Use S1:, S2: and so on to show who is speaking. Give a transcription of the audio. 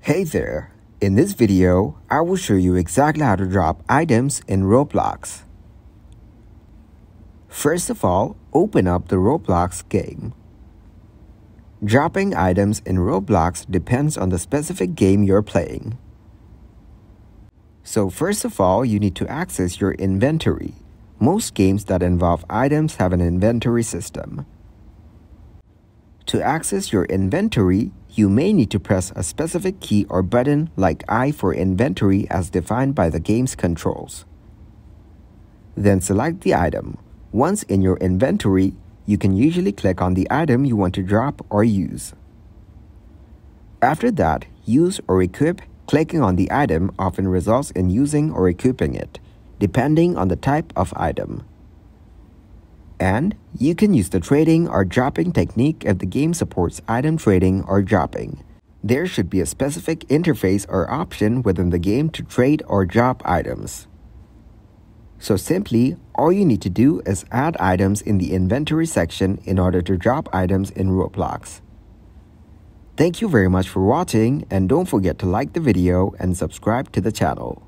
S1: Hey there! In this video, I will show you exactly how to drop items in Roblox. First of all, open up the Roblox game. Dropping items in Roblox depends on the specific game you're playing. So first of all, you need to access your inventory. Most games that involve items have an inventory system. To access your inventory, you may need to press a specific key or button like I for inventory as defined by the game's controls. Then select the item. Once in your inventory, you can usually click on the item you want to drop or use. After that, use or equip. Clicking on the item often results in using or equipping it, depending on the type of item. And you can use the trading or dropping technique if the game supports item trading or dropping. There should be a specific interface or option within the game to trade or drop items. So simply, all you need to do is add items in the inventory section in order to drop items in Roblox. Thank you very much for watching, and don't forget to like the video and subscribe to the channel.